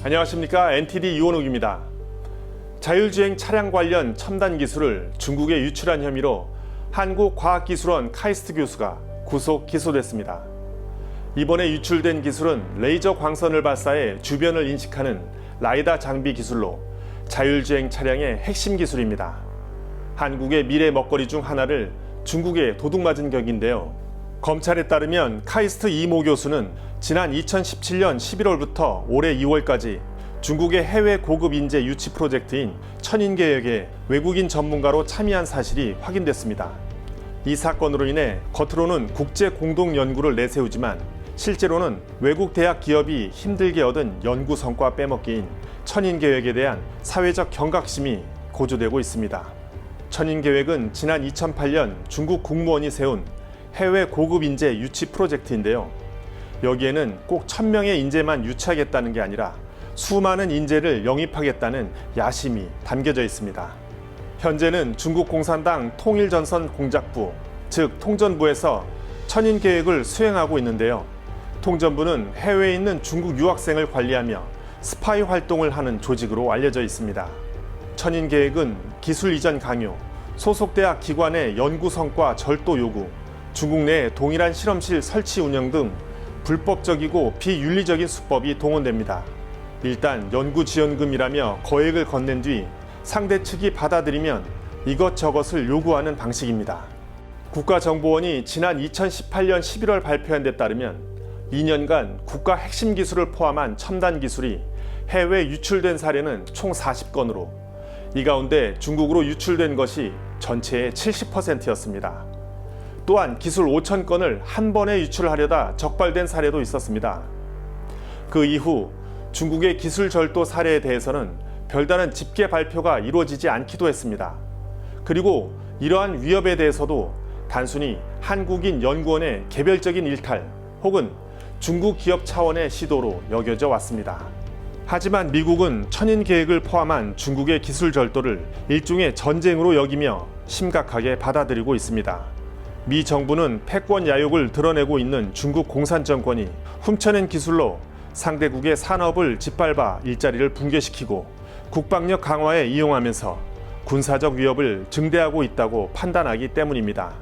안녕하십니까, NTD 유원욱입니다. 자율주행 차량 관련 첨단 기술을 중국에 유출한 혐의로 한국과학기술원 카이스트 교수가 구속 기소됐습니다. 이번에 유출된 기술은 레이저 광선을 발사해 주변을 인식하는 라이다 장비 기술로 자율주행 차량의 핵심 기술입니다. 한국의 미래 먹거리 중 하나를 중국에 도둑맞은 격인데요. 검찰에 따르면 카이스트 이모 교수는 지난 2017년 11월부터 올해 2월까지 중국의 해외 고급 인재 유치 프로젝트인 천인계획에 외국인 전문가로 참여한 사실이 확인됐습니다. 이 사건으로 인해 겉으로는 국제 공동 연구를 내세우지만 실제로는 외국 대학 기업이 힘들게 얻은 연구 성과 빼먹기인 천인계획에 대한 사회적 경각심이 고조되고 있습니다. 천인계획은 지난 2008년 중국 국무원이 세운 해외 고급 인재 유치 프로젝트인데요. 여기에는 꼭 1000명의 인재만 유치하겠다는 게 아니라 수많은 인재를 영입하겠다는 야심이 담겨져 있습니다. 현재는 중국 공산당 통일전선 공작부, 즉 통전부에서 천인계획을 수행하고 있는데요. 통전부는 해외에 있는 중국 유학생을 관리하며 스파이 활동을 하는 조직으로 알려져 있습니다. 천인계획은 기술 이전 강요, 소속 대학 기관의 연구 성과 절도 요구, 중국 내 동일한 실험실 설치 운영 등 불법적이고 비윤리적인 수법이 동원됩니다. 일단 연구지원금이라며 거액을 건넨 뒤 상대 측이 받아들이면 이것저것을 요구하는 방식입니다. 국가정보원이 지난 2018년 11월 발표한 데 따르면 2년간 국가 핵심 기술을 포함한 첨단 기술이 해외 유출된 사례는 총 40건으로 이 가운데 중국으로 유출된 것이 전체의 70%였습니다. 또한 기술 5,000건을 한 번에 유출하려다 적발된 사례도 있었습니다. 그 이후 중국의 기술 절도 사례에 대해서는 별다른 집계 발표가 이루어지지 않기도 했습니다. 그리고 이러한 위협에 대해서도 단순히 한국인 연구원의 개별적인 일탈 혹은 중국 기업 차원의 시도로 여겨져 왔습니다. 하지만 미국은 천인계획을 포함한 중국의 기술 절도를 일종의 전쟁으로 여기며 심각하게 받아들이고 있습니다. 미 정부는 패권 야욕을 드러내고 있는 중국 공산정권이 훔쳐낸 기술로 상대국의 산업을 짓밟아 일자리를 붕괴시키고 국방력 강화에 이용하면서 군사적 위협을 증대하고 있다고 판단하기 때문입니다.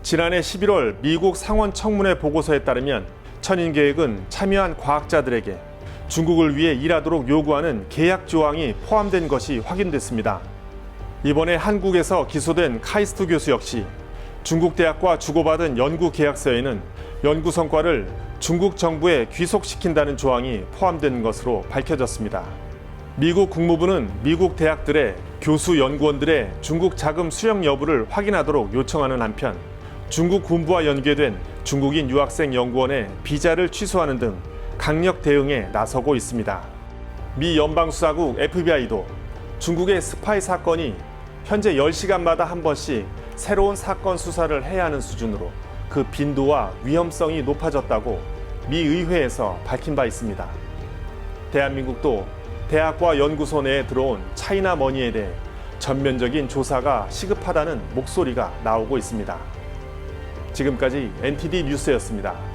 지난해 11월 미국 상원 청문회 보고서에 따르면 천인계획은 참여한 과학자들에게 중국을 위해 일하도록 요구하는 계약 조항이 포함된 것이 확인됐습니다. 이번에 한국에서 기소된 카이스트 교수 역시 중국 대학과 주고받은 연구 계약서에는 연구 성과를 중국 정부에 귀속시킨다는 조항이 포함된 것으로 밝혀졌습니다. 미국 국무부는 미국 대학들의 교수 연구원들의 중국 자금 수령 여부를 확인하도록 요청하는 한편 중국 군부와 연계된 중국인 유학생 연구원의 비자를 취소하는 등 강력 대응에 나서고 있습니다. 미 연방수사국 FBI도 중국의 스파이 사건이 현재 10시간마다 한 번씩 새로운 사건 수사를 해야 하는 수준으로 그 빈도와 위험성이 높아졌다고 미 의회에서 밝힌 바 있습니다. 대한민국도 대학과 연구소 내에 들어온 차이나 머니에 대해 전면적인 조사가 시급하다는 목소리가 나오고 있습니다. 지금까지 NTD 뉴스였습니다.